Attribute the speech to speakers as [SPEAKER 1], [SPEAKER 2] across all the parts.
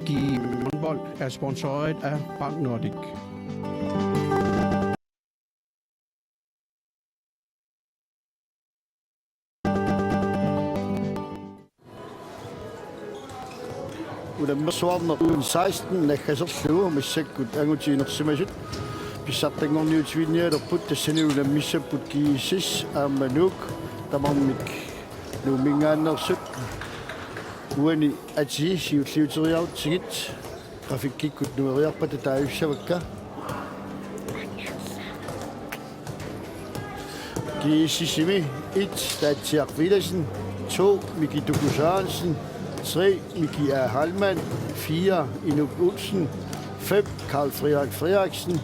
[SPEAKER 1] GI håndbold er sponsoreret af Bank Nordic.
[SPEAKER 2] ولما صورنا 16 نكسرسلو مسكت أنغتي نقسمشت بساتنغون نيوتوينيا ربط السنة ولما يسبت كيسيس أمانوك تمامك لو مينغان نرسك واني أتسيس يوتليوترياو تسيت غافيكي كنت نورياق بتتعيش شبكة كيسيسيمي إت تاتياق فيلسن 2 ميكي توكوسانسن 3 Miki A. Hallmann, 4 Inuk Olsen, 5 Karl Frederik Frederiksen,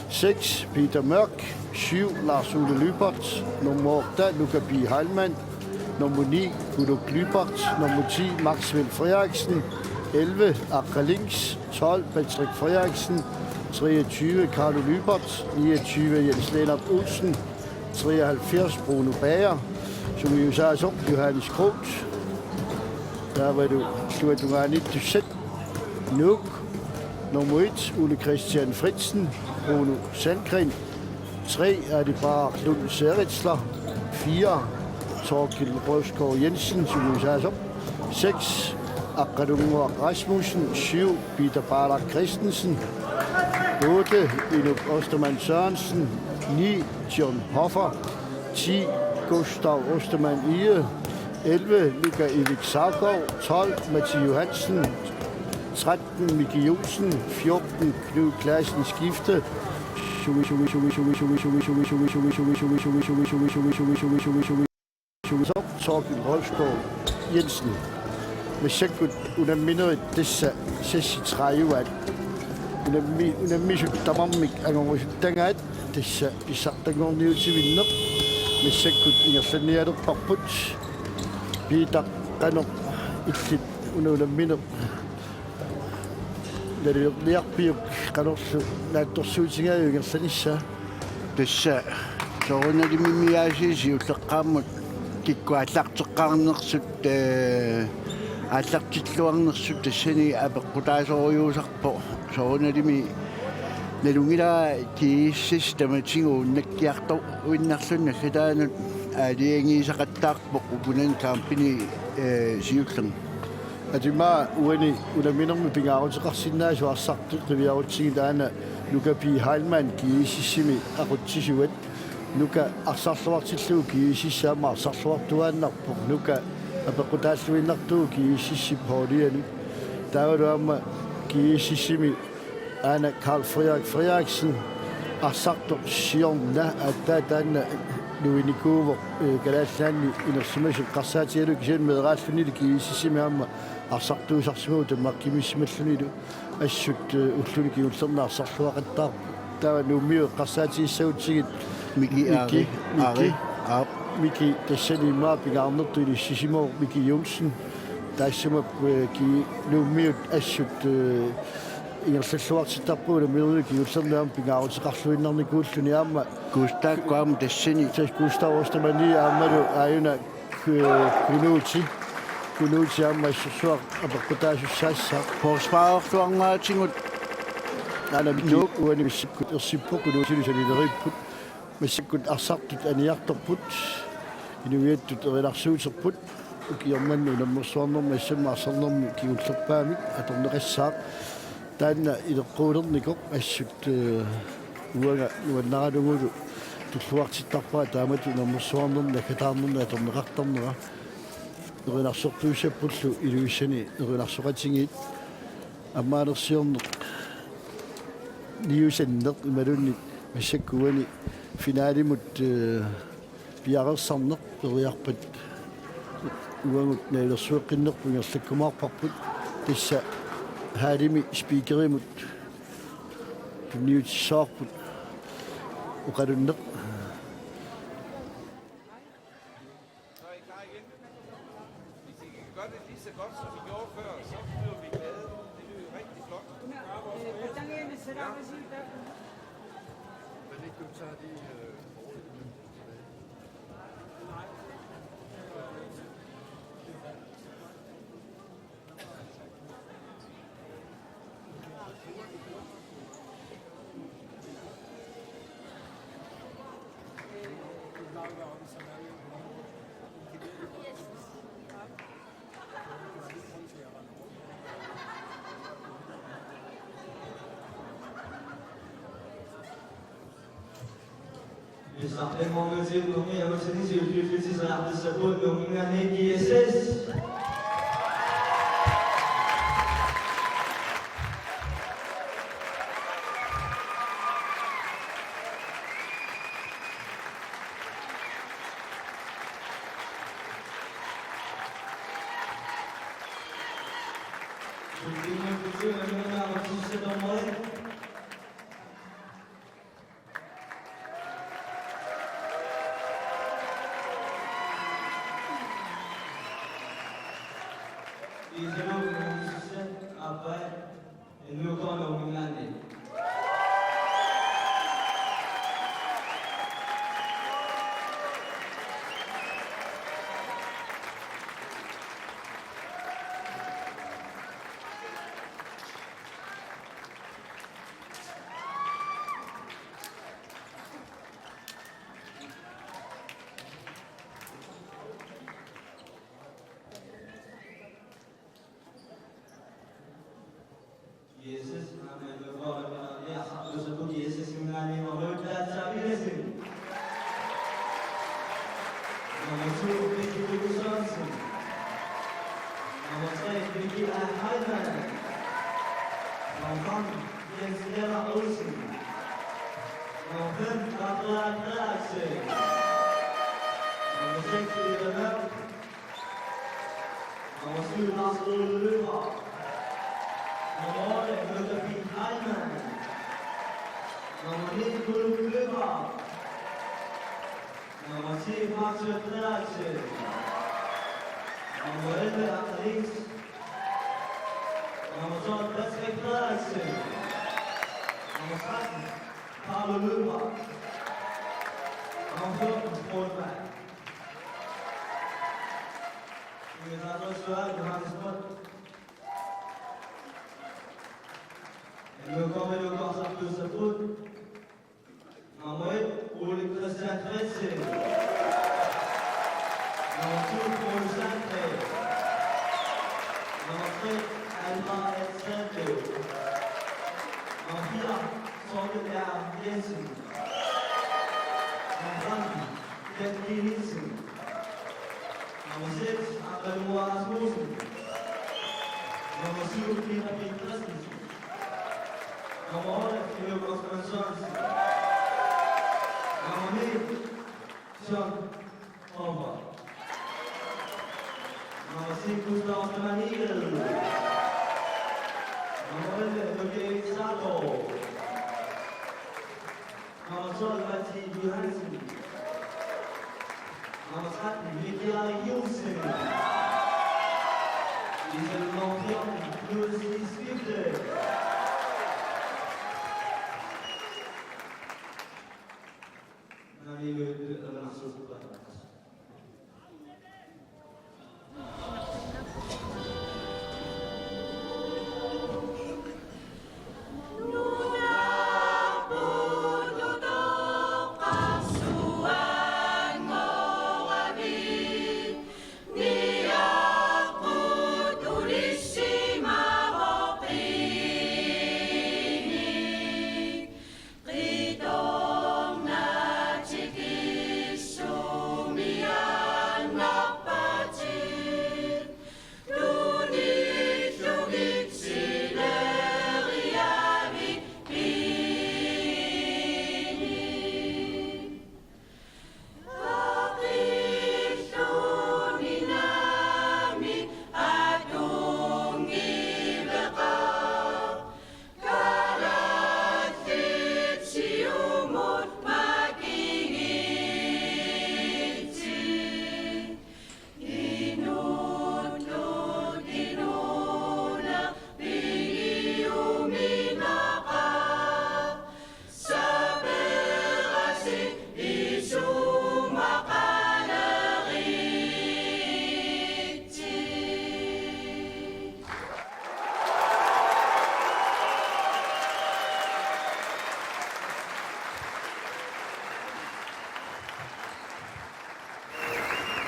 [SPEAKER 2] 6 Peter Mørk, 7 Lars Ole Lybert, nummer 8 Luca B. Hallmann, nummer 9 Udo Lybert, nummer 10 Maxwell Frederiksen, 11 Akra Links, 12 Patrick Frederiksen, 23 Carlo Lybert, 29 Jens Lennart Olsen, 73 Bruno Bager, som vi jo sagde om Johannes Krogt. Der var du Stuart Dusset, Nuk, nummer 1, Ole Christian Fritzen, Bruno Sandgren, 3 er det bare Lund Seritsler, 4 Torkild Røsgaard Jensen, som vi sagde om, 6 Akradungor Rasmussen, 7 Peter Barlak Christensen, 8 Inuk Ostermann Sørensen, 9 John Hoffer, 10 Gustav Ostermann Ide, 11 Luka Erik Sargaard, 12 Mathieu Johansen, 13 Miki Johnsen, 14 Knud Klassen Skifte, Torkild Røsgaard Jensen. Messekut unammineret dessa sessi traiuat. Unammisut tamammik angorusuttangaat dessa pisartangorniutivinneq. Messekut ingerlanialerparput. Peter Kanok illit unammineret. Naliorliarpiuk qanorsu naattorsuutigaaju ingerlanissa.
[SPEAKER 3] Dessa soorunalimiaasiisi ulleqqaammut kikkuallarteqqarnersut ааллартиллуарнерсут тассани апеккутаасориусарпо соорналими налунгила кииссис таматигу наккиартор уиннарлунна хатаанут аалиангиисақаттаарпо укунан кампини сиуллерн
[SPEAKER 2] атима уани уламинерми пингаарутеқарсиннаасу арсартут қивиарутсигилаана Luka P. Hallmann кииссими ақутсисуат Luka арсарлуартиллугу кииссаама арсарлуартуааннарпо Luka апеккутааллуиннартуу кииссиссип хоолиани таавалуама кииссисими ана Karl Frederik Frederiksen арсартор сиорна аттаатаанна луиникууво галааллаанни инерсимасу қарсаатиалу кисиан медерааллунили кииссисими аама арсартуусарсимуу таммаккимиссималлунилу ассут уллуни киуллерна арсарлуақаттаар таава нуумиу қарсаатииссагутсигит Miki Miki tassani maa pingaarnertuili sisimo Miki Johnsen taassama ki nuummiut assut ingerlalluartittarpuula miruki ullernaam pingaarutiqarluinnarnikuulluni aamma
[SPEAKER 3] Gustav tassani
[SPEAKER 2] Gustav Ostermanni aammalu aayuna kunuuti aamma issusuaq aperkutaasussaassa
[SPEAKER 3] forsvaarluarngaatigut
[SPEAKER 2] ana Miki uani missikkut ersippor kunuutili salileripput مسكت أصبت أن يقطبت إنه يترينارسوتربت وكيومن ولما صورنا ما يسمى صورنا كي يطلبامي أتمنى الساق تانا إذا قولنا نقول مسكت والنار نقول تطلعت التقوى تامت ولما صورنا نكتامنا أتمنى قطمنا نرينارسوتو شبتلو إلى يسني نرينارسوتيني أما نرسيون نيوسن مدوني مسكوني finaali mut piarersanneq periarpat uangut nailersueqqinnerpu ingerlakkumaarparput tassa haalimi speakerimut tunniutissaarput uqalunneq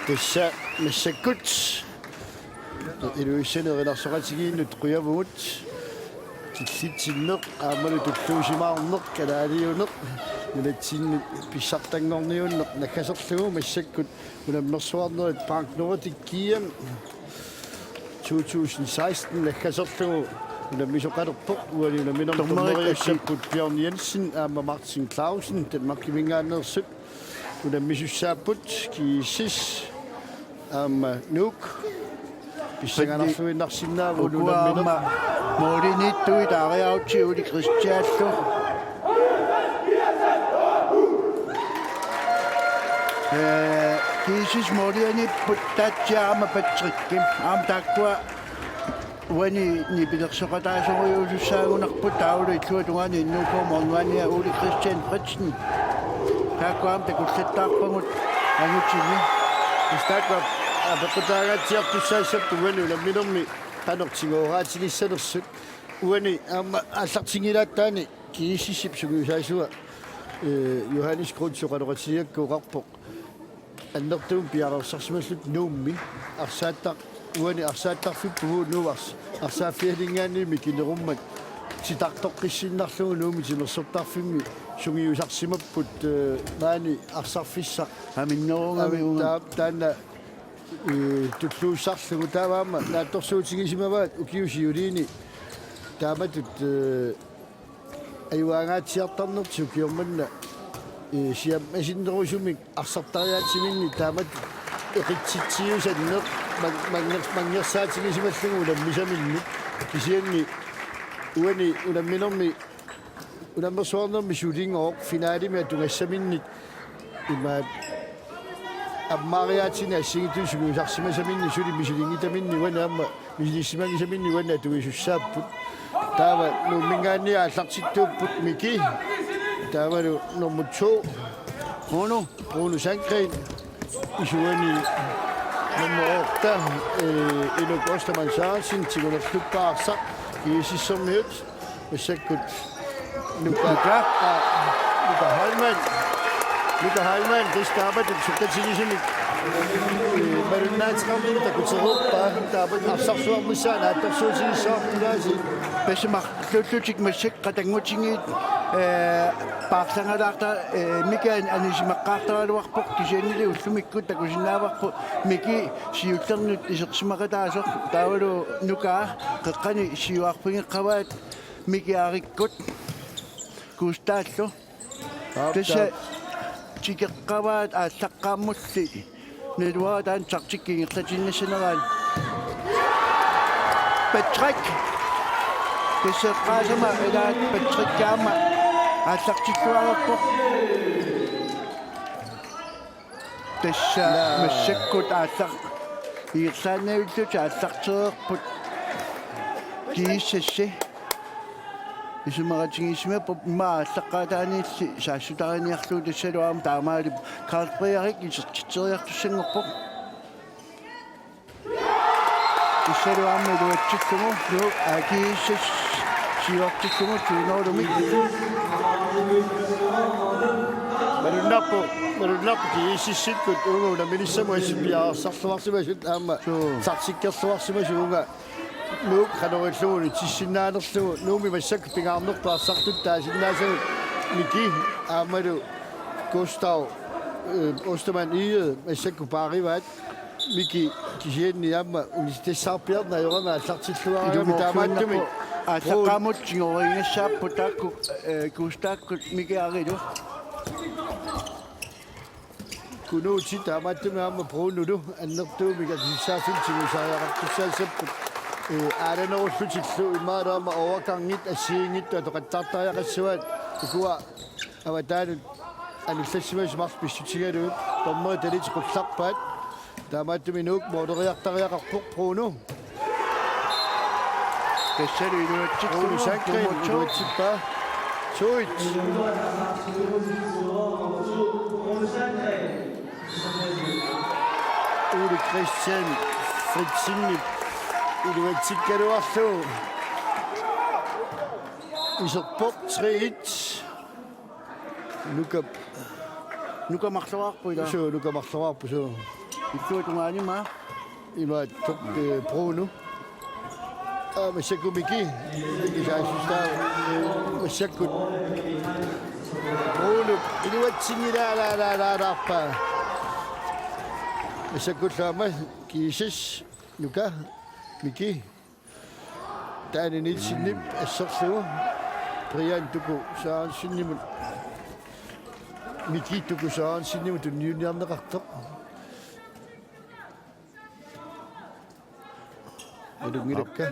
[SPEAKER 2] Tässä missä kuts. Iluisen rinarsoratigi nutquyavut киллитсиннеқ аамалу туллуусимаарнеқ калаалиунеқ нилатсинни писсартангорниуннеқ накасерлугу массаккут унаммерсуарнерит Bank Nordic киам 2016 накасерлугу унаммисоқалерпоқ уали унаминэртоммериассаппут Bjørn Jensen аама Martin Clausen Danmark-Vingaanерсут унаммисуссааппут кииссис аама нук писсаганарсуиннарсинааву унамминер
[SPEAKER 3] Morinittuit ariautsi uli Kristiallu. Kiisis morianipput tatsiaama patrikkim aam taakkua uani nipilersoqataasoriusussaagunarput taulu illua tungani innuukuumornuania uli Christian Fritzen taakkuaam takullattaarpangut angutsinni
[SPEAKER 2] истааква апеккутаагатсиартуссаассаппу уани уламминерми панертигооraatigissanersut уани аама аллартигилааттаани киисиссип сугуусаасуа Johannes Grundsøqaleratiakkuuqarpoq аннертуум пиарерсарсималлут нуумми арсааттар уани арсааттарфиппугу нуарс арсааффиалингааними кинеруммат ситартоққиссиннарлугу нууми тимерсортарфимми сугиусарсимаппут наани арсарфиссақ
[SPEAKER 3] аминнерунгами
[SPEAKER 2] таана туллууссарлугу тааваама наатторсуутигисимаваат укиусиулиини тааматут аюаагаатсиартарнерту киорманна сиам асиннерусумик арсартариаатсиминни таамат эқитситсиусаннеқ мангерсаатигисималлугу уламмисаминни кисианни уани уламминерми уламмерсуарнерми сулингоқ финаалими атунгассаминнит имаат аммариаатсина ассигитусугуусарсимасаминни сули мисилингитаминни уана амма мисилиссимагисаминни уана атугисуссааппут таава нуммингаанниа аллартиттууппут мики таавалу номер 2 Bruno Sandgren исуани номер 8 Enok Ostermann Sørensen тигунерлуппаарса киисиссэрмиут массаккут Luka Heilmann дистаабатут суккатигисимик маруннаатиқармин такутеруппа таабат арсарсуармиссаана аттарсуутигиссаартилааси
[SPEAKER 3] песимарлуллутик массакка тангутингиит паарсангалаарта микаан анисимаққаартаралуарпоқ кисианнили уллумиккут такусинааварпу мики сиуттернут исерсимақатаасо таавалу нукаа қеққани сиуарпингеққаваат микиариккут кустааллу тэсэ чикеққаваат ааллаққааммулли нэлуаатаан сартиккингерлатиннассанерaan Patrick тэсэққаасама элаат Patrick-каама ааллартиккуараппо тэсса массаккут ааллар иерлаанаавиллут ааллартерерпут кииссасси исумаратигисимаппу мааллаққаатааниилли саассутариниарлуу тассалуаама таамаали Карл Бриарик исертитсериартуссангорпо тассалуаама луатсиккуму лу акииссас сиортиккуму туунорумик
[SPEAKER 2] маруннаппу кииссиссиккут унгуна миниссаму ассипиаарсарлуарсимасут аама сартиккерлуарсимасуунга нук хадориллуни тиссиннаанерлугу нууми массак пингаарнерпаассартут таасиннаасагут мики аамалу Gustav Ostermann Ие массакку паариваат мики кисиенни аама унистессаарпиарна йорама аллартиллуариами таамааттуми
[SPEAKER 3] ааллаққаамут сингорингиссааппу таакку кустааккут микиарилу
[SPEAKER 2] кунуути таамааттуми аама Bruno аннертуумика кисаафилтигусаариақартуссаасаппут ааланеруллутиллу имаалаама овакангит ассиингитту атоқаттаартариақассуаат укуа аватаанут аниллассимас марс писсутигалуут томмоо талити қулларпаат таамааттуми нуук модериартариақарпоқ Bruno
[SPEAKER 3] тэссалу илуатсиккуму
[SPEAKER 2] Bruno Sandgren илуатсиппаа суит Ole Christian Fritzen илуатсиккалуарлу исерпоқ 3-1
[SPEAKER 3] нука марлуарпу ила
[SPEAKER 2] нука марлуарпу суу
[SPEAKER 3] иккуутунгаанима
[SPEAKER 2] имаат Bruno Masakku Miki sasustaa masakkut Bruno iluatsingilaalaalaalaarpa masakkullaama kiisas nuka Miki taaninitsinnip asserlugu Brian tuku saansinnimut Miki tuku saansinnimut tunniuniarneqartoq Adungilakka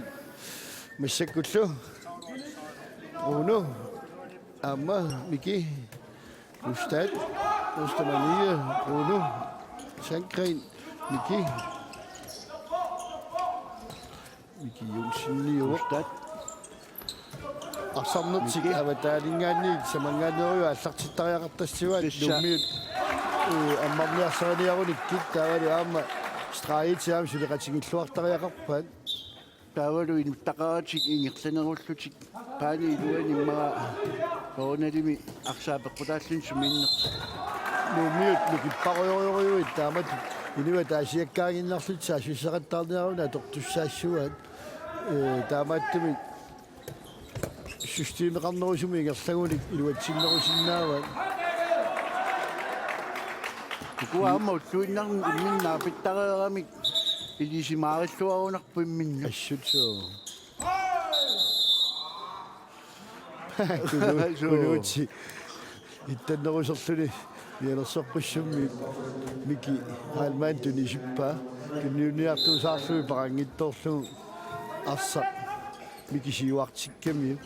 [SPEAKER 2] Masakkullu Bruno Amma Miki Gustad Ostamania Bruno Sankren Miki Miki Jonsen Gustad Arsamnertik avataalingaanni samangaaneriu аллартиттариақартассуаат думмиут аммарниарсериниаруниккит таавали аама страитиам сулеқатигиллуартариақарпаат
[SPEAKER 3] таавалу инуттақаратик ингерланеруллутик паани илуани иммара короналими арсаапеққутааллун суминнеқ
[SPEAKER 2] думмиут лукиппаруйориуит таамат инуа таасиаккаагиннарлут саасуссақаттаарниаруна тортуссаассуаат таамааттами системеқарнерусуми ингерлагуник илуатсиннерусиннааваат
[SPEAKER 3] куаама уллуиннарни имминнаа питтареерамик илисимаариллуарунарпу имминна
[SPEAKER 2] ассутсоо кулуути иттаннерусерлуни иалерсорпуссумми мики халмаан тунисиппа тунниуниартуусаарлуи парангитторлу арса мики сиуартикками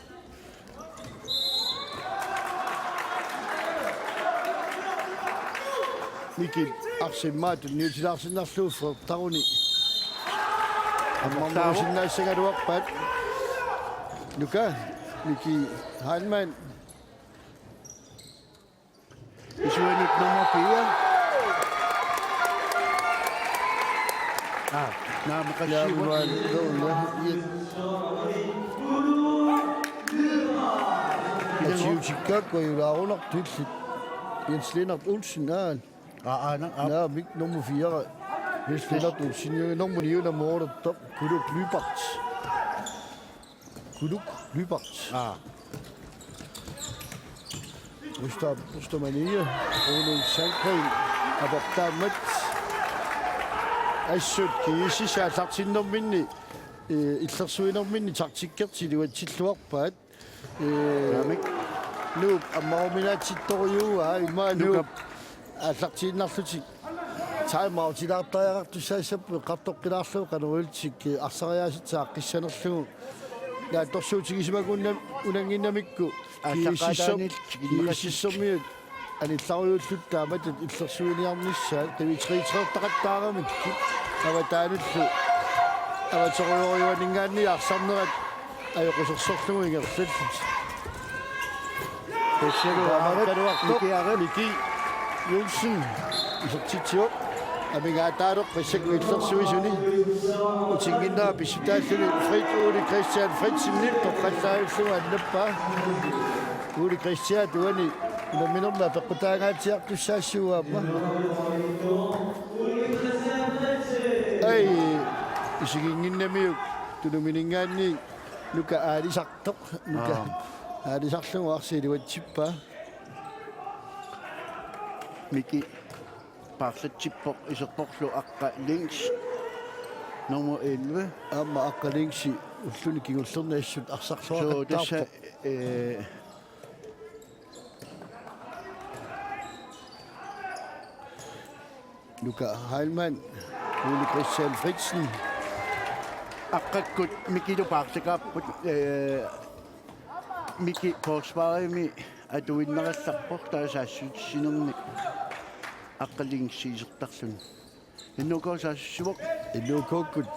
[SPEAKER 2] Miki arsimmaat niutilaarsinnarluu taruni аммарнерусиннаассагалуарпаат нука Miki Halman
[SPEAKER 3] isuanut nummer 4 naamaqassiuat
[SPEAKER 2] Chicago yulaarunartullit Jens Lennart Olsen Ja, Mik nummer 4. Jens Lennart Olsen nummer 9 der målet Kuduk Lybart. Kuduk Lybart. Ostamania, Roland Sankren, Abortamet. Assut kiisisa tartinnerminni illersuinerminni tartikkertiluatsilluarpaat
[SPEAKER 3] Ramik
[SPEAKER 2] nuup ammaruminaatittoriuaa immaa nuup аллартииннарлутик таимаутилаартаярартуссаассаппу қартоққилаарлуу қанеруилтик арсариааситсаа қиссанерлугу наатторсуутигисимакунна унангиннамикку кииссисэрмиут анилларуйуллуттааматат иллерсуиниарниссаа тавитриитреэртақаттаарамикки аватаануллу аваториориуанингаанни арсарнерат ajokisерсорлугу ингерллаллут Miki Jonsen isotitio amingataroq passakkuillersuisuni utinginna pisutaalluni Frit Uli Christian Fritsimnip toqqallaayullugu annappa Uli Christian tuani unaminerma peqqutaagaatiartussaassууaappa ai isiginginnamiuk tunuminingaanni nuka aalisartoq nuka aalisarlugu arsiluatsippa
[SPEAKER 3] Miki parlatippoq iserporlu aqqa links nummer 11
[SPEAKER 2] amma aqqa-linksi ulluni kigullernaissut arsarluaqattaarpoq Luca Heilmann Uli Christian Fritzen
[SPEAKER 3] aqqakkut Mikilu paartakapput Miki forsvarimi atuinnerallarpoq taasaassutissinerni aqqaliнгsiisertarlun innukoosaassuvоq
[SPEAKER 2] innukokkut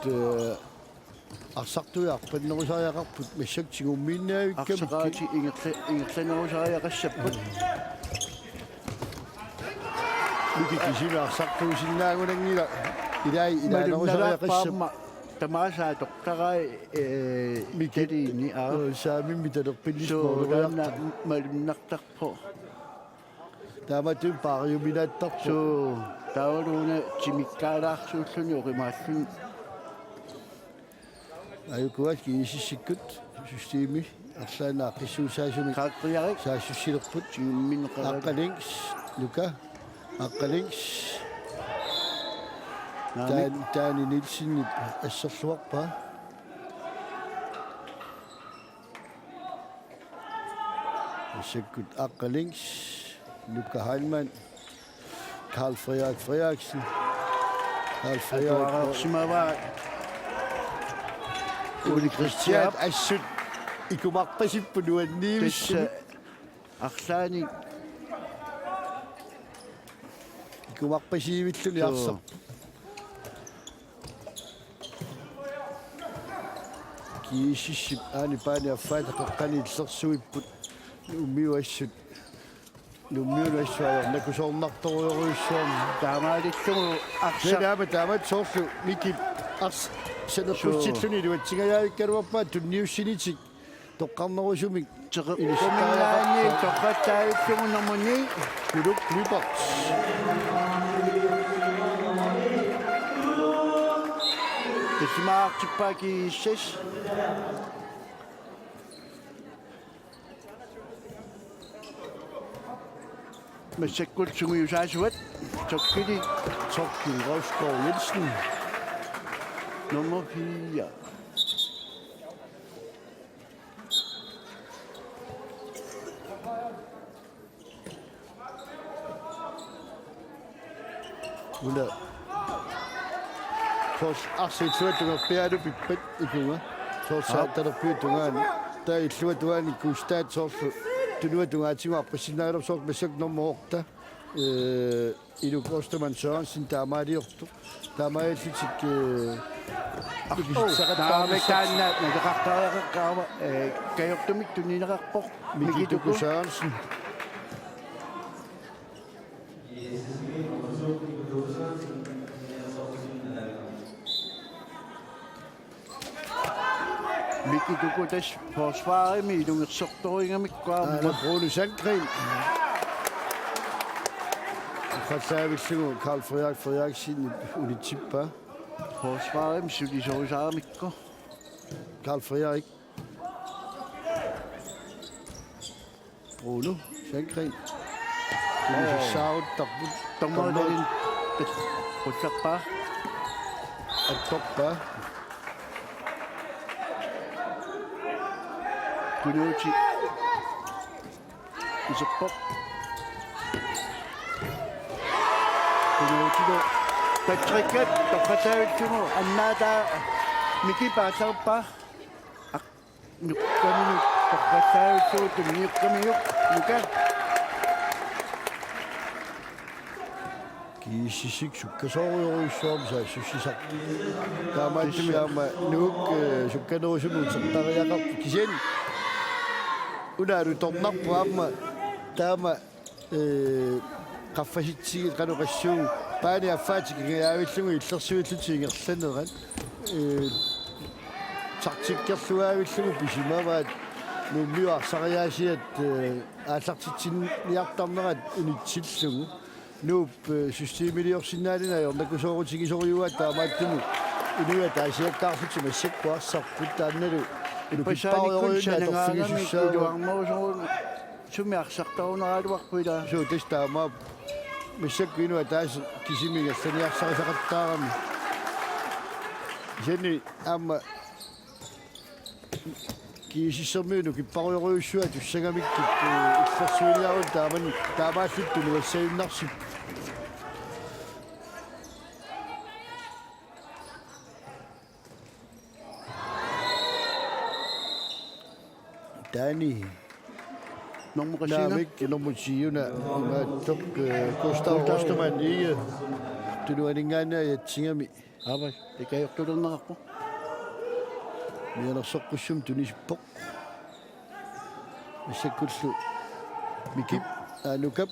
[SPEAKER 2] arsartuiarpannerusariaqarput massaktigummiinnaavикками
[SPEAKER 3] арсеqaati ingerlanerusariaqassapпут
[SPEAKER 2] Miki kisime arsartuusinnaagunangila ilaanerusariaqassap
[SPEAKER 3] тамаасаа тоқтарай
[SPEAKER 2] Mikkelini saamimitalerpillismoorluarta
[SPEAKER 3] малуннартарпо
[SPEAKER 2] тааматун паариуминааттарпо
[SPEAKER 3] су таалууна тимиккаалаарсууллуни оримааллун
[SPEAKER 2] Ayukuat kiisissikut systeemi arsaana qissuusaasumi
[SPEAKER 3] Kaaqqiarik
[SPEAKER 2] saassussilerput
[SPEAKER 3] tinngummineqarali
[SPEAKER 2] aqqalings luka aqqalings
[SPEAKER 3] naami
[SPEAKER 2] taani nilsinnip asserluarpa Sikkut aqqalings Luka Heilmann Karl Frederiksen Karl Frederik
[SPEAKER 3] atuaqarsimavaa
[SPEAKER 2] Uli Christian assut ikumarpasippu nuanniivissi
[SPEAKER 3] tissa arlaani
[SPEAKER 2] ikumarpasiivilluni arsa kiisissip aani paani affaata qaqqani illersuipput ummiuassut nummiunassaayor nakusoornartoruyoruissuarni
[SPEAKER 3] taamaalillugu arsa
[SPEAKER 2] Taamat soorlu mikip ars sanерпуссиллуни луатсигаявиккалуарпаа тунниуссинитик тоққарнерусумик
[SPEAKER 3] теққумингаани тоққаттаавиллугу нормуни
[SPEAKER 2] кулук клипер
[SPEAKER 3] тисмаартиппааки иссас массаккулсугиусаасуат tokkili
[SPEAKER 2] Torkild Rosgaard Jensen
[SPEAKER 3] nummer 4
[SPEAKER 2] hun er Tors arsiitsuattunga pialupippat ikunga torsaattalor piutungaan taa illuatuaani kustaat soorlu tunuatungaatimaarpasinaaler soort masak normorta Iluk Ostermann Sørensen taamaaliortu taamaallitik
[SPEAKER 3] таамекаанна накақартариаққарва кайортумик тунинеқарпоқ
[SPEAKER 2] Mikituku Sørensen
[SPEAKER 3] микитуку тас forsvarimi илунгерсорторингамиккуарма
[SPEAKER 2] Anna Brune Sandgren Fatsaavillungu Karl Frederiksen Unitippa
[SPEAKER 3] forsvarimi sulisorusaaramikko
[SPEAKER 2] Karl Frederik Bruno Sandgren Saud Tarput
[SPEAKER 3] томморалин пуссарпаа
[SPEAKER 2] Atoppa
[SPEAKER 3] кунуути исеппоқ кунуутино патриккат тоққатаавиллугу аннаатаа микипаасарпаа нуккамину тоққатаавиллугу тунниуққамиук нука
[SPEAKER 2] Kiisisik sukkasoruyoruissuarmi saassussisaq taamaatimi aama nuuk sukkanerusumu kisian unaalu tornarpu aama taama qaffasitsigit qanuqassuugu paani affaatik ingayaavillungu illersuillutiingerlaneran sartikkerluaavillungu pisimavaat nummiuarsariaasiat ааллартитсинниартарнерат унитсиллугу нууп системилиорсиннаалинаёр накусоорутигисориуат таамааттуму инуя таасиактаарфути массаккуарсарпут таанналу
[SPEAKER 3] пасааниккун илуармоусору сумиарсартарунералуарпуила
[SPEAKER 2] суу тестаама массакку инуа таас кисимигалланиарсарисақаттаарами исени аама kiisissermiunu kipparuyoruissuа туссагамиккит иллерсуилиарун таамани таамааллутту нуассаюннарсип таани
[SPEAKER 3] нормукасина
[SPEAKER 2] наамик нормутсиуна имааттоқ Gustav Ostermann иге тунуанингаанаа ятсигами
[SPEAKER 3] авас экаёртулернерарпо
[SPEAKER 2] мианерсоққуссум тунисиппоқ массаккуллу микип анукап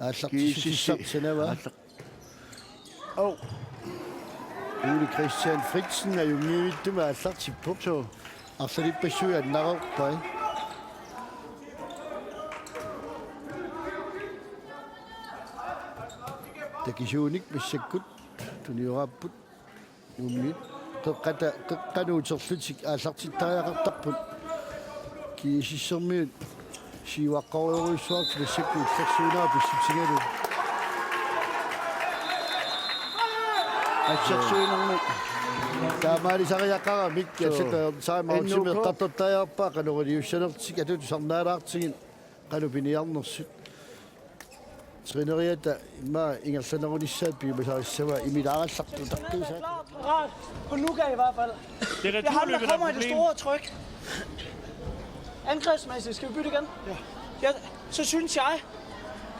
[SPEAKER 2] ааллартиссисарсанава
[SPEAKER 3] ау
[SPEAKER 2] Uli Christian Fritzen ajungiivittuma ааллартиппоқ
[SPEAKER 3] соо
[SPEAKER 2] арсалиппассуи аннарерпай такисууник массаккут туниорааппут уммит qeqqata qeqqanuuterlutik aasartittariaqartarput kiisissermiut siuaqqoriuruissuart nassakku illersuunaa pissutigalu
[SPEAKER 3] Ассерсуинерми
[SPEAKER 2] таамаалисариаққарамик кассата саамаутсимеққартартаяарпаа канорилиуссанертик атут сарнаалаартигин канупиниарнерсут тренериата имма ингерланерунissaat пиумасариссава имилааралларту тартуусаа
[SPEAKER 4] På Nuka i hvert fald.
[SPEAKER 5] Det er
[SPEAKER 4] Det er ham, der
[SPEAKER 5] returløbet, der er
[SPEAKER 4] kommer i det
[SPEAKER 5] problemet.
[SPEAKER 4] store tryk. Angrebsmæssigt, skal vi bytte igen? Ja. Så synes jeg,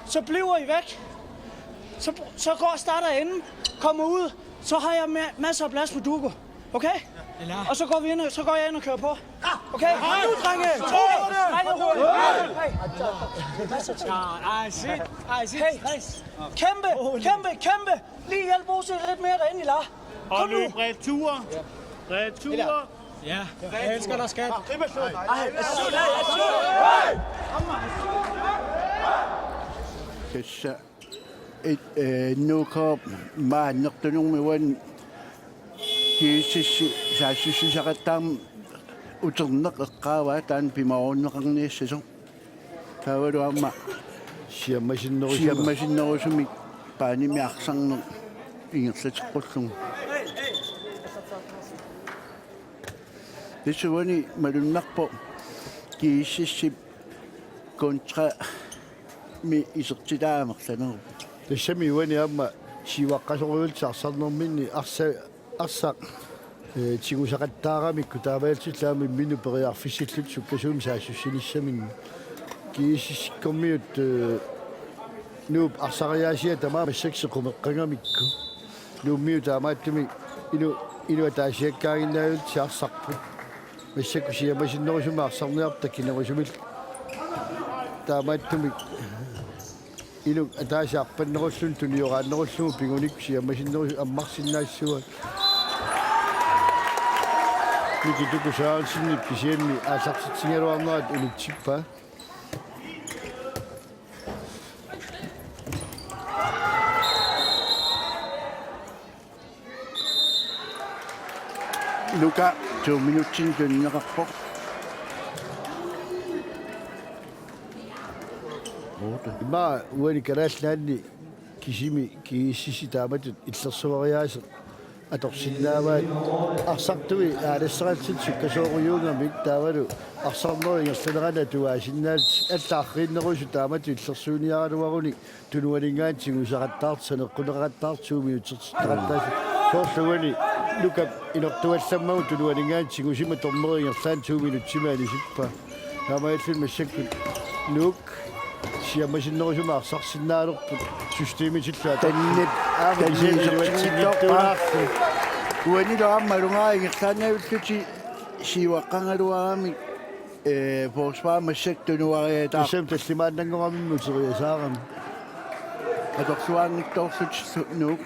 [SPEAKER 4] så bliver I væk. Så starter jeg inden, kommer ud, så har jeg masser af plads på Dugo. Okay? Og så går vi ind, så går jeg ind og kører på. Okay? Nu, drenge! Drenge, roligt! Hey! Kæmpe! Lige hjælp Ose lidt mere derinde, I lader.
[SPEAKER 5] Og løb retur. Retur.
[SPEAKER 4] Ja, jeg elsker dig, skat.
[SPEAKER 3] касса нуко мааннертунэрмуан кииссисси саассуссисақаттаам утернеқ эққааваа таан пимарууннеқарниассасо таавалуамма
[SPEAKER 2] сиаммасиннерусума
[SPEAKER 3] сиаммасиннерусумик пааними арсарнер ингерлатеққуллугу тисуани малуннарпо кииссисси контра ми исертилаамерланеру
[SPEAKER 2] тассами уани аама сиуаққасоруултаарсарнерминни арсақ тигусақаттаарамикку тааваалтиллаами мину периарфиссиллут суккасуум саассуссиниссаминни киисиккормиут нууп арсариаасиа тамаа массаксеқумеққангамикку нууммиу таамааттуми ину таасиаккаагиннаавут сиарсарпут массакку сиамасиннерусума арсарниарта кинерусумил таамааттуми ину атаасиарпаннеруллун туниорааннеруллугу пигуник сиамасиннерус аммарсиннаассуа никитукусаалсинник кисианни аасартитсигалуарнерат улитсиппа
[SPEAKER 3] Luka 2 minuutin tunneqarpoq
[SPEAKER 2] имаа уани карааллаанни кисими кииссиси тааматут иллерсуариааса аторсиннааваат арсартуи аалассаратсит суккасооруйуунгамик таавалу арсарнерингерланерана туаасиннаат аллаарриннерусу таамату иллерсууниаралуаруни тунуалингаатсигусақаттаарт санеққунеқаттаартууми утертақаттааси соорлуани лука инортуалламмагу тунуалингаатсигусима торнерингерлаан 2 минутсимаани сиппа таамааллун массаккут лук сиамасиннерусума арсарсиннаалерпут системитиллаа
[SPEAKER 3] таннип танниисертигиттоққаа уанилоаммалунгаа ингерлаанаавиллути сиуаққангалуарами forsvar массак тунуариатаа
[SPEAKER 2] исэм таллимааннангорамимму териасаарами
[SPEAKER 3] аторсуаанниттоорлут нуук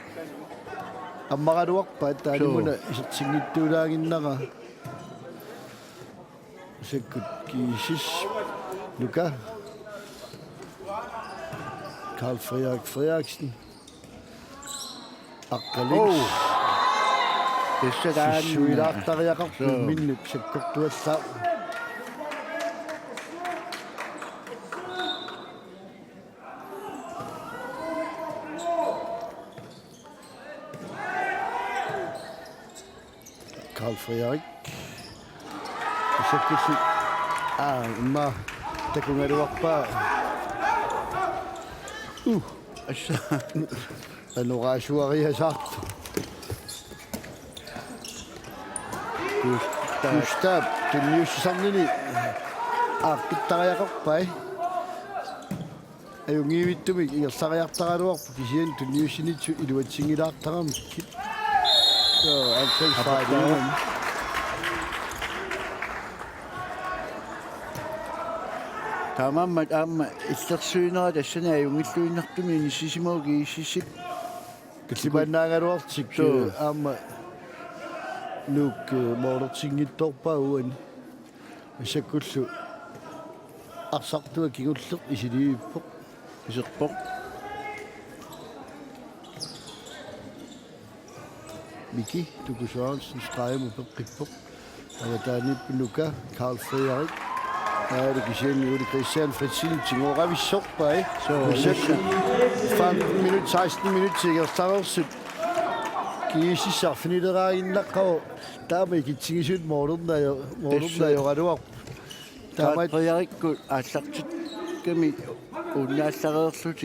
[SPEAKER 2] аммагалуарпаат таалимуна исертингиттуулаагиннара секкут кисис лука Karl Frederiksen аққаликс
[SPEAKER 3] тэссадаан
[SPEAKER 2] суилаартариақарпу миннук саккортуаллаа Karl Frederik саккисси имма такунгалуарпаа
[SPEAKER 3] асса
[SPEAKER 2] анораасуариасаарт Густав тунниуссарнини ааққиттариақарпай аюнгивиттуми ингерлариартаралуарпу кисиан тунниуссинитсу илуатсингилаартарамикки so I'm fine
[SPEAKER 3] таамааммат аама иллерсуинера тассана аюнгиллуиннартуми нисисимауги иссисип
[SPEAKER 2] киллиманнаагалуартик аама нук моорсингитторпаа уани исаккуллу арсартуа кигуллеқ исилииппоқ
[SPEAKER 3] исерпоқ
[SPEAKER 2] Miki Duku Sørensen streger mod Rikbuk. Og der er Nibeluka, Karl Frederik. Ja, det kan sige, at Christian Fritsin ting og vi så bare. Så 15 minutter, 16 minutter til at starte så. Kisi safni der er inde der. Der er ikke ting så morgen der jo ret op.
[SPEAKER 3] Der er Frederik guld at sagt gemi og jeg starter slut.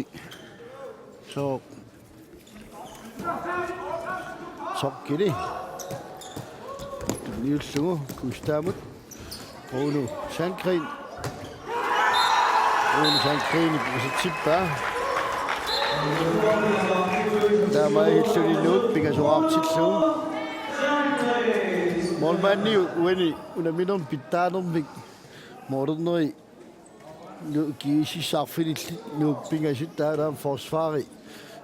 [SPEAKER 3] Så
[SPEAKER 2] kan det. Niels Sunge, Gustavut, Bruno Sandgren. Bruno Sandgren i Tipper. Der er meget slut i nu, vi kan så op til Sunge. Målmanden er uenig, under mindre bitter om væk. Morten noget nu giver sig sagt fordi nu binger sig der er en forsvar i.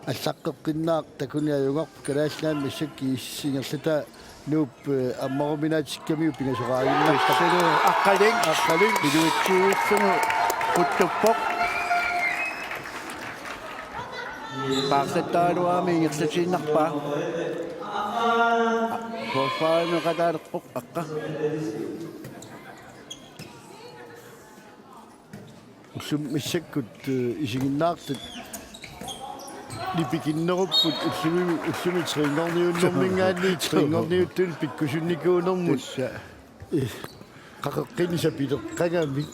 [SPEAKER 2] At sakker kvinder, der kunne jeg jo godt gøre sådan med sig i sin sætter. Nu er morgenminat skal vi jo binge så række.
[SPEAKER 3] så det er akkurat. Det er jo ikke sådan fotopop. Bare sætter du af med så til nok bare. Forsvaret med radar på akka.
[SPEAKER 2] Som med sikkert i sin nagt. De begynder op på et trænger ned og nogle gange trænger ned til bygge ikke under mod. Kan så bitte kan vi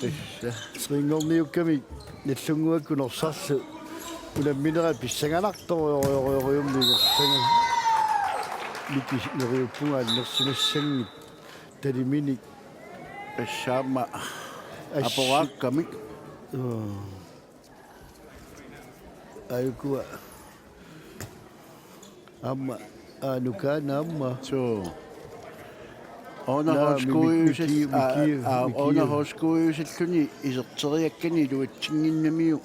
[SPEAKER 2] trænger ned kan vi lidt sunge kunne så under mindre at besænger nok og om det sænger. Lige når vi på når seng der de mini
[SPEAKER 3] Sama apparat kami.
[SPEAKER 2] Ayuku amma anuka namma
[SPEAKER 3] Så underholdsskoøset kunne i så tredje kende du et tingene miu.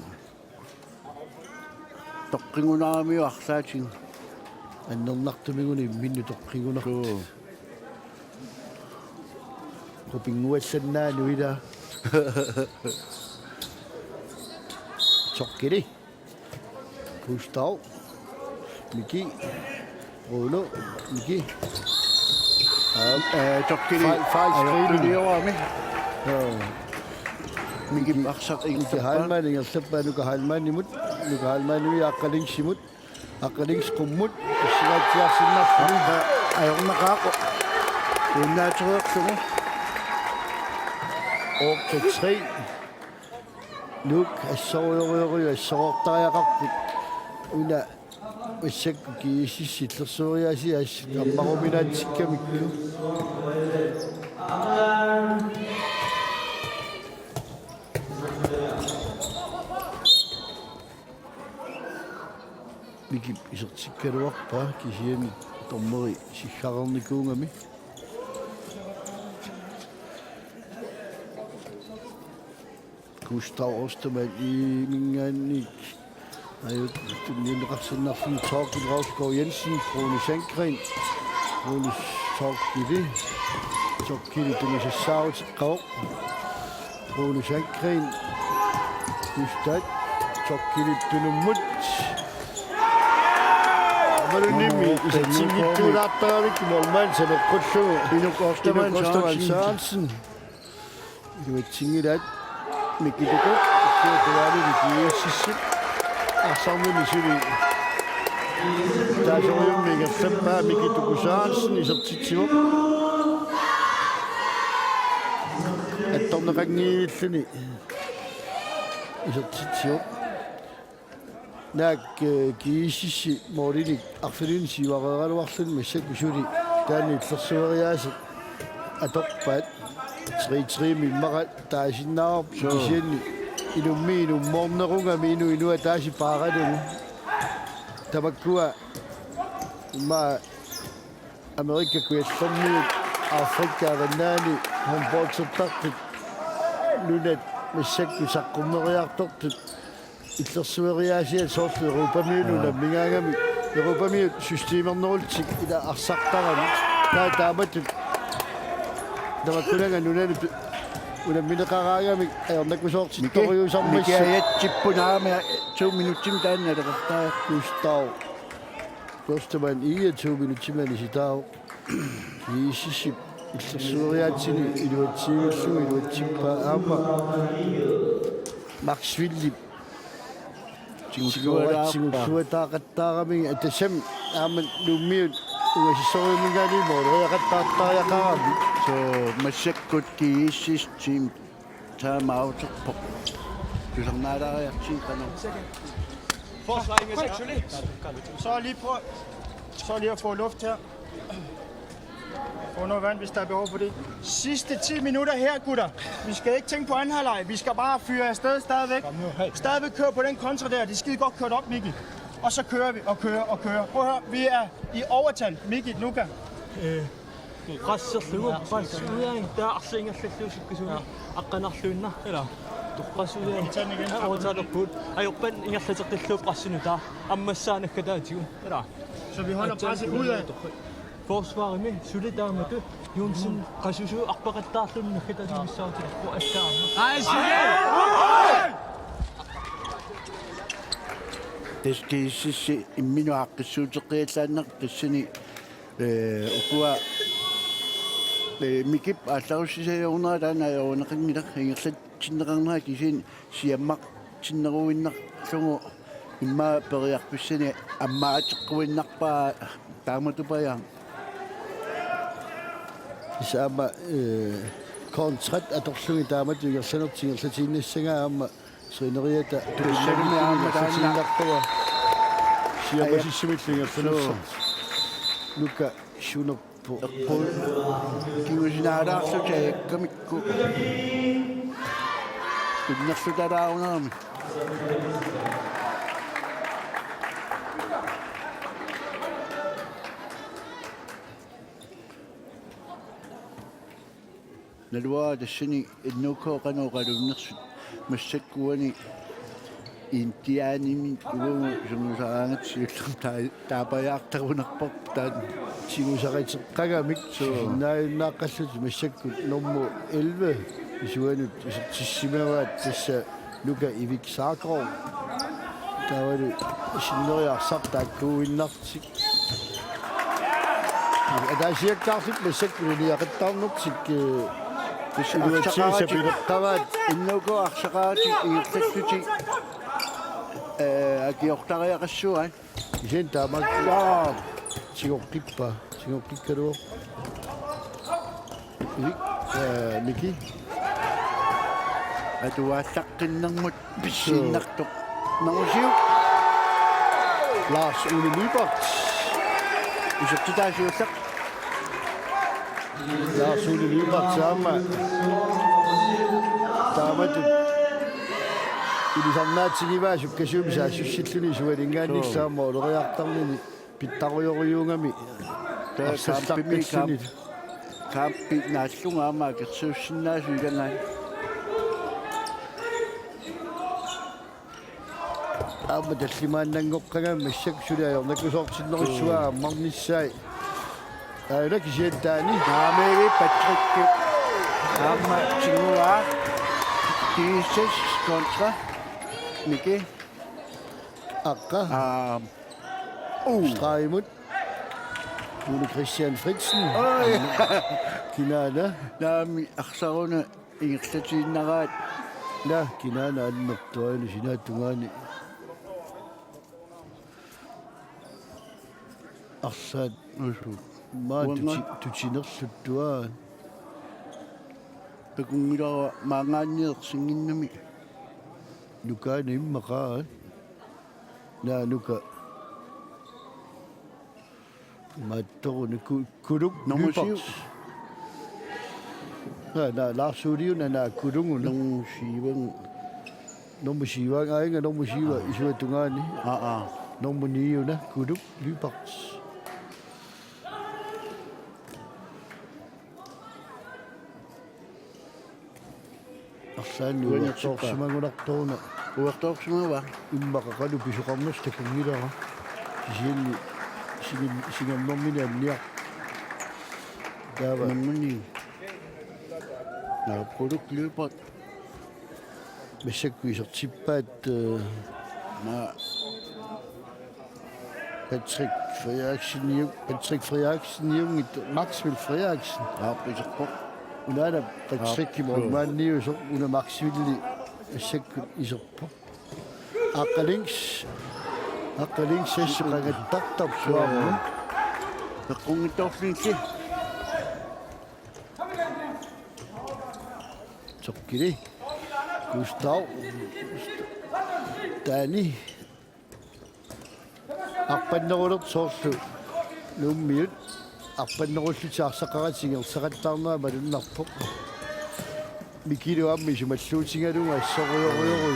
[SPEAKER 3] Tokkinguna miu aksatin.
[SPEAKER 2] annon naqtumiguni minnu toqqigunart qupinguassannaanu ila tokkili Gustav Miki Bruno Miki
[SPEAKER 3] Tokkili
[SPEAKER 2] fejl
[SPEAKER 3] skridt. Miki maksat ingen
[SPEAKER 2] til Heilmann jeg stepper nu kan Heilmann imod nu kan Heilmann nu akkalin simut akkalin skummut sigat yasinna
[SPEAKER 3] Ayong nakako. Yung natural ko mo.
[SPEAKER 2] og til 3 Luk jeg så der jeg ret una hvis jeg kunne give sit så jeg siger at man skal mig vi kan så tigger du op bare kan sige ni dommer i sikkerheden i gånger med Gustav Ostermann i min ayo den raksen af en talk i Rausgaard Jensen Bruno Sandgren Bruno talk i det så kigger du med sig savt gav Bruno Sandgren Gustav så kigger du nu mut var det nemlig i sin tid du der er ikke målmand så det godt så Bruno Sørensen du er tinget at Miki Duku, det var det vi sidste. Og så med vi siger der er så jo mega fedt med Miki Duku Sørensen i så tit at dommer rækken i sådan i så tit Nak giisi moridi afrin si wagar waksin mesek bishuri dan itlasurias atokpat 3-3 min marat tajina jeni iluminu momnerunga minu atashi paradun tabakua ma Amerika kuyatsomni Afrika ganani hombot sotakti lunet mesek kusakkumeriartortut itlasuriasia sort Europa minu mingangami Europa mi systemernorultik ida arsaqtaran taatamat der var kun en nulle under mine karriere er der kunne sorte Torrio som med
[SPEAKER 3] jeg chip på nær med 2 minutter den der Gustav
[SPEAKER 2] Kostaman i 2 minutter i dag. I sidste Suriatini, i det timesu, i det timpa amma. Max Philip. Tingusuat taqattaarami atasam aaman lummiut ugasisorimingaani mooraqattaartariaqarami.
[SPEAKER 3] So massakkut kiissis team time out på. Du som nær der er tid der nu.
[SPEAKER 5] Så lige at få luft her. Få noget vand, hvis der er behov for det. Sidste 10 minutter her, gutter. Vi skal ikke tænke på anden halvleg. Vi skal bare fyre afsted stadigvæk. Stadigvæk køre på den kontra der. Det er skide godt kørt op, Mikkel. Og så kører vi og kører. Prøv at høre, vi er i overtal. Mikkel, Luka.
[SPEAKER 6] قصصوا قصوا دا أحسن يسلسل كسونا أقنا حلنا لا تقصوا أو تدخل أيقن يسلسل كسوف قصنا دا أما السنة كذا تيون لا
[SPEAKER 5] Så vi holder presset ud af.
[SPEAKER 6] Forsvaret med solidaire med det. Jonsen قصوا أقبل التعلم من كذا دي بساط وأشتاء.
[SPEAKER 3] Det skal se i min akkesutteqqiillaanneq tassani ukua mikip aallarusisajorneralaana ajoorneqinngilaq ingерлат tinneqarnera kisin siammaq tinneruinnarlugu imma periarpissani ammaatiqquinnarpaa taamatupaya
[SPEAKER 2] Isama kontrat atorlugi taamat ugersanertingerlatiinnissaga amma srineriata tuissagimi aama taanartawa siamasissimillingersanersa Luka Shunerpo
[SPEAKER 3] kiusinaalaarlutajakkamikku kunnerlutalaarunarmi nalua tassani innukooqanuuqalunnersut massakkuani intiaanimi ugu sumusaangat siullam taapajaartarunerpok taan
[SPEAKER 2] Sigusaritseqqagamik naayunnaaqallut massakkut nummu 11 isuanut tissimeraat tassa Luka Ivik Sarkov taavalu sinneriarsartaakkuuinnartik ataasiakkaartik massakkuniaqattarnertik tissuluatsiisapileqqavaat
[SPEAKER 3] innukuarsaqaati iirtalluti akiortariaqassuan
[SPEAKER 2] isen taamak sigorqikkaluo Miki
[SPEAKER 3] atuaallaqqinnermut pissinnartoq narusiu
[SPEAKER 2] Lars Ole Lybert
[SPEAKER 3] usertitaasiullaq
[SPEAKER 2] Lars Ole Lybert saama taamatut ilisarnaatigivaasuk kasuumisaassussilluni sualingaannissaama oleriartarnini pittaruyoruyuungami arsallaqqassunit
[SPEAKER 3] kaappi naallungaama kersuussinnaasuilangaan
[SPEAKER 2] aama tallimaannangoqqaga massak sulaajornakusoortinnerissuaa ammarnissaai nakisiattaani
[SPEAKER 3] naameevi patrikki aama tinguaa kiissas kontra Miki
[SPEAKER 2] aqqa Straimut Ole Christian Fritzen Kinana
[SPEAKER 3] naami arsaruna ingerlatiinnaraat
[SPEAKER 2] la kinana annertuani sinaattungaani arsaat maa tutinerluttuaa
[SPEAKER 3] pekungilaa maangaanniерсингиннами
[SPEAKER 2] Lukaani immaqaa naanuka mattoruni kuluk
[SPEAKER 3] Normusiu.
[SPEAKER 2] laarsuuliuna naa kulunguna
[SPEAKER 3] nongusiivan
[SPEAKER 2] normusiivaan ainga normusiiva isuatungaani
[SPEAKER 3] aa
[SPEAKER 2] normuniiuna kuluk Lybert arsaanni uertorsimangunartoruna
[SPEAKER 3] uertorsumaava
[SPEAKER 2] immaqaqalu pisuqarnus takungilera sisiinni singamnormini anniaq taava
[SPEAKER 3] nammuni produkt Lybert
[SPEAKER 2] massakkuisertippaat
[SPEAKER 3] na
[SPEAKER 2] Patrick Frederiksen junget Maxwell Frederiksen.
[SPEAKER 3] Aappisarpoq.
[SPEAKER 2] Unana Patrick Mormanniu so una Maxwell sekku isorpo. Aqalings sessuqagattartap suarmu.
[SPEAKER 3] Peqqungittorlinsi.
[SPEAKER 2] Tokkili. Gustav. Dani. Arpannerulert soorlu nummiut арпаннеруллутиарсақаратингерсақаттаарнаа малуннарпоқ микилуамми сумаллуутингалунга иссориориору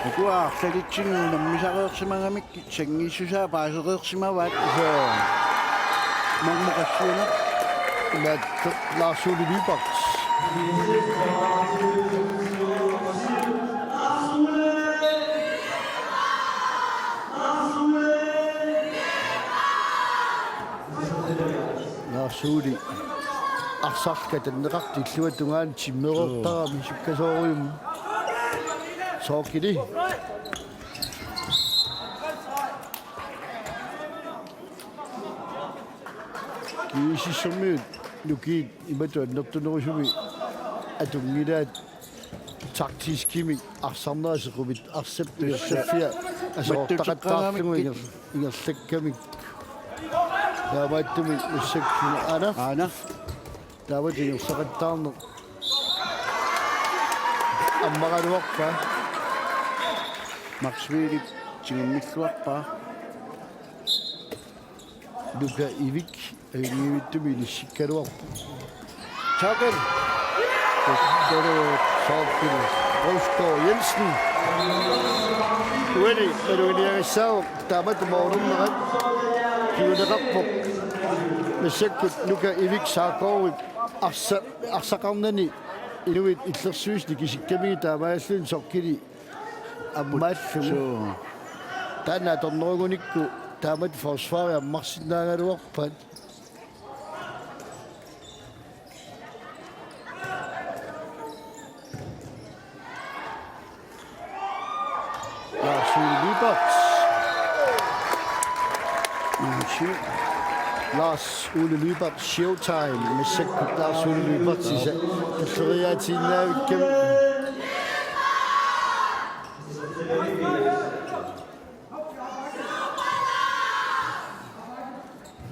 [SPEAKER 3] Ikuaarsalitsinu nammisaqeersimangамик сангиссусаа паасеқеерсимаваат маммоқассуна
[SPEAKER 2] мат ларсули випарт Laarsuli арсарка таннеқарти иллуатунгаан тиммеқортарами суккасоориум соокили кисиссэрмиут нукиит иматуаннертунерусуми атунгилаат тактискими арсарнерасеқумит арсапписсаффиа асоортақаттаарлугу ингерлаккамик тааваттуми уссаккуна ана тааватингер сақаттаарнер аммагалуарпа
[SPEAKER 3] Maxwell тигэммиллуарпаа
[SPEAKER 2] Luka Ivik ивиттуми ниссиккалуарпа
[SPEAKER 3] Чагэл
[SPEAKER 2] Тэрэо саапкил Роско Jensen Уэли меруниагиссаа таамат мооруннерат киунеқарпо мессаккут Luka Ivik саакоовик арсақарнани инуит иллерсуисни кисиккамиги таамааллун соркили аммааллугу таана торнеругуникку таамат форсфари аммарсинаагалуарпат Lars Ole Lybert Showtime med sækkut Lars Ole Lybert til Floriatinnavikkem.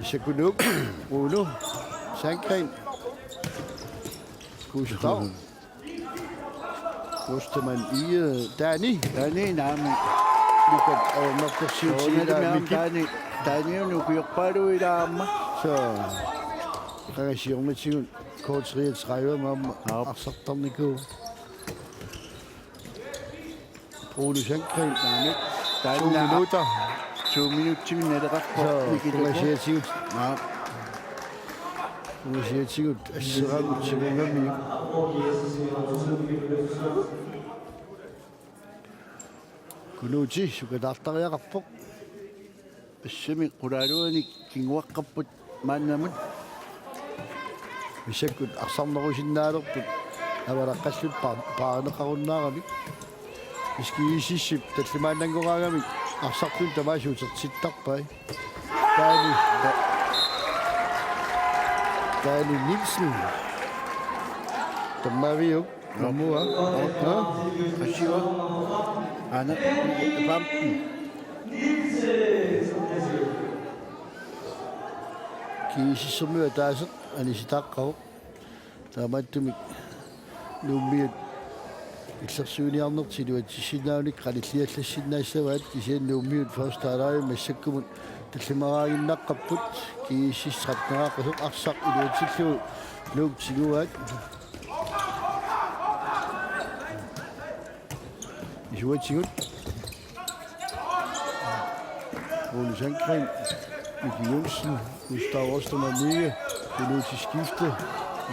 [SPEAKER 2] Sækkut nuk. Uno. Sandgren. Gustav. Gustav Dani.
[SPEAKER 3] Dani nami
[SPEAKER 2] Lukat og nok der siger
[SPEAKER 3] Dani nukuyorpaluilaamma
[SPEAKER 2] Så reaktionen til kortsriget træver med Arsartarniku. Bruno Sandgren. 2 minutter.
[SPEAKER 3] 2 minutter netterakko
[SPEAKER 2] Kommersiativt. Kommersiativt. Asiragut til Mungami. Kunuti, sukadartariaqarpoq.
[SPEAKER 3] Assami qulaaluanik kinguaqqapput maannamun
[SPEAKER 2] Missakkut arsarnerusinnaalerput avalaqqallut paaneqarunnaarami iskiisissip tallimaannangoraagami arsartun tamaasuutertittarpai Dani Nielsen tammaviuk namua
[SPEAKER 3] asiwa ana pampi
[SPEAKER 2] kiisissummiu taasaq anisitaqqaruq taamattumik nuummiut иллерсуuniarnertiluat sissinaunik qalilliallassinnaissavaat kisian nuummiut first alaayu massakkumut tallimaraaginnaqqapput kiississratneraaqqusuq arsaq iluatillu nuuktiguat isuatigut Ole Sandgren Miki Jensen, Gustav Ostermann Mige, Benoti Skifte,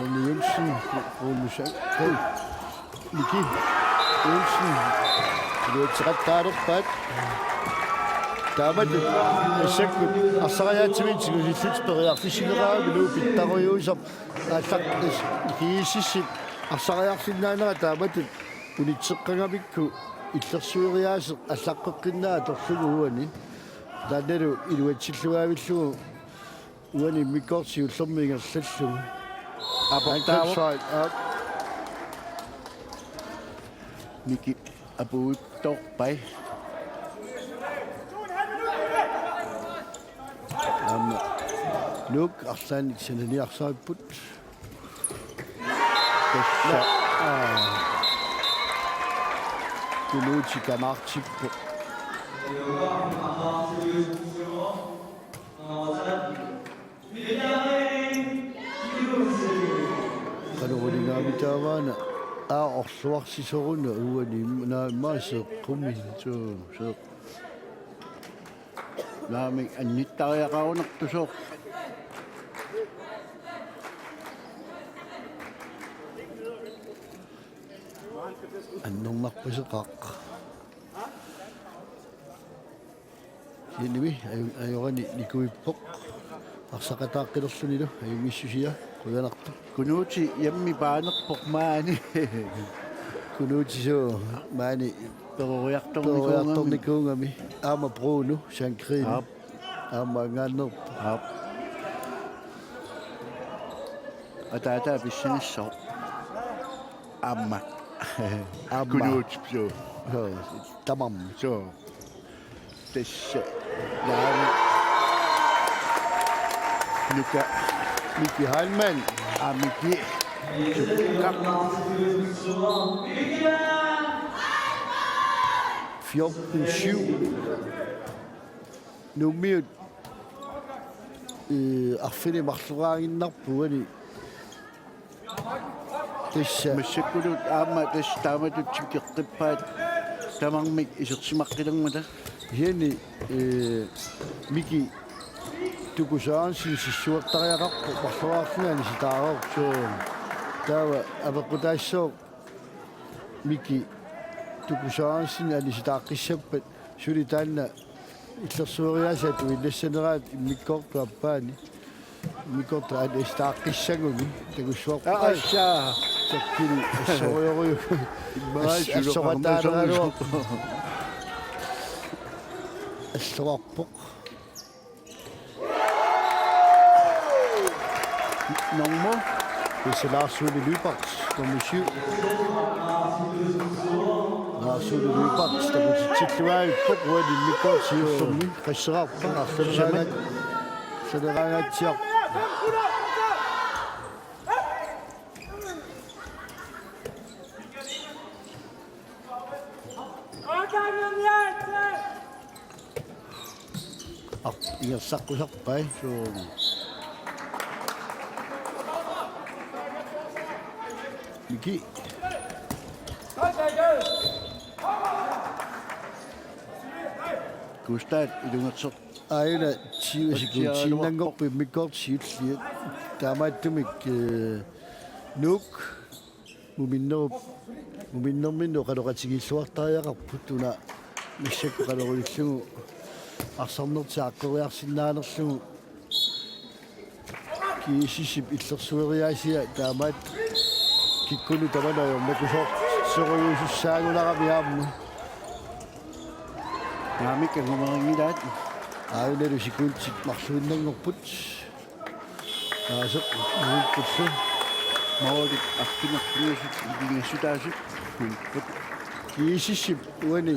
[SPEAKER 2] Ole Jensen, Ole Sandgren, Miki Jensen, det er træt dartopbat. Tamat sekut asarayatsimit sigusillitspeриartissineraag nu pittarujuusap ааллартис киисисси арсариарсиннаанера таамат унитсеққангамикку иллерсуериаасе аллаққеққиннаа торсугуани Danneru iluatsilluaavilluu uani mikkorsiullermiingerlallu.
[SPEAKER 3] Aportaavuk Miki apuuttorpai
[SPEAKER 2] Nuk arsaani sananiarsaaput. Kunuuti kanaartippu. Qanurulingaami taavaana orluarsisoruna uani naamaaseeqqumi so
[SPEAKER 3] naami annittariaqarunartusoor
[SPEAKER 2] annornarpiseqaaq Yinimi ayorani nikuippoq arsaqataaqqilerlunilu ayumissusia quyanartu
[SPEAKER 3] kunuuti yammi paanerpoq maani
[SPEAKER 2] kunuutiso maani peroriartornikuungami aama Bruno Shankrin aama ngaannerp
[SPEAKER 3] ataata pissanissor amma kunuut so
[SPEAKER 2] tamam
[SPEAKER 3] so tessa yaani Luka
[SPEAKER 2] Miki Hallman
[SPEAKER 3] amiki kak
[SPEAKER 2] 14-7 numiut arfini marluraanginnarpuani tissa
[SPEAKER 3] massakulut aama tass taamatutsikkeqqippaat tamarmik isersimaqqilangmata
[SPEAKER 2] hieni Miki tukusaansin sissuartariaqarpu marluraarlungaani sitaaroq so taava apequtaissoo Miki tukusaansin ani sitaaqqissappat suli taanna illersuoriaasatu illassaneraat immikkortuappaani imikkortu ani istaaqqissangumi takussuarpu
[SPEAKER 3] aassaa
[SPEAKER 2] takkili assorioriu assorataanaruaq assorarpoq
[SPEAKER 3] normo
[SPEAKER 2] Hvis Lars-Ole Lyberts nummer 7. Lars-Ole Lyberts, der kunne tilfælde på grund af mikrotiv som ny restaurant. Så det regner ikke til at Ingen sagt ud op, så Miki.
[SPEAKER 3] Gustav ilungatsor
[SPEAKER 2] Aina tiusikun sinangorpi mikkortiulli taamaattumik nuk muminnerminnu qaluqatigilluartariaqarput una missakku qalurillugu arsornertiaqqoriarsinnaanerlugu kiisisip illersueriaasia taamaat kikkunu tamanayormakusor soruyuusussaagunaramiaammu
[SPEAKER 3] naamik angumeringilaat
[SPEAKER 2] Ainalu sikuntit marsuinnangorput aasaq nuuppullu
[SPEAKER 3] maolit arpinerpiusut ilingassutaasut put
[SPEAKER 2] kiisissip uani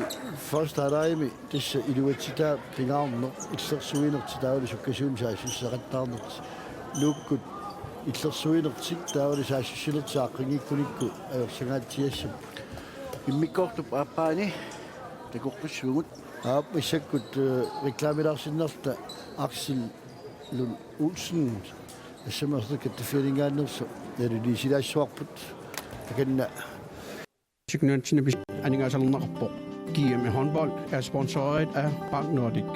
[SPEAKER 2] first haraimi tissa iluatsitaa pingaarner illersuinerti taavali sukkasuun saassussaqattaarnerti nuukkut illersuinertik taavali saassussilerti aaqqingikkunikku ajorsangaatiassap
[SPEAKER 3] immikkortup aappaani takorpissugut
[SPEAKER 2] Issakkut reklaamilaarsinnerta Axel Lund Olsen assamerserkattafialingaannersu nalulisilaassuarput akanna
[SPEAKER 1] Signalsene aningasalernaqarpoq. GM Håndbold er sponsoreret af Bank Nordic.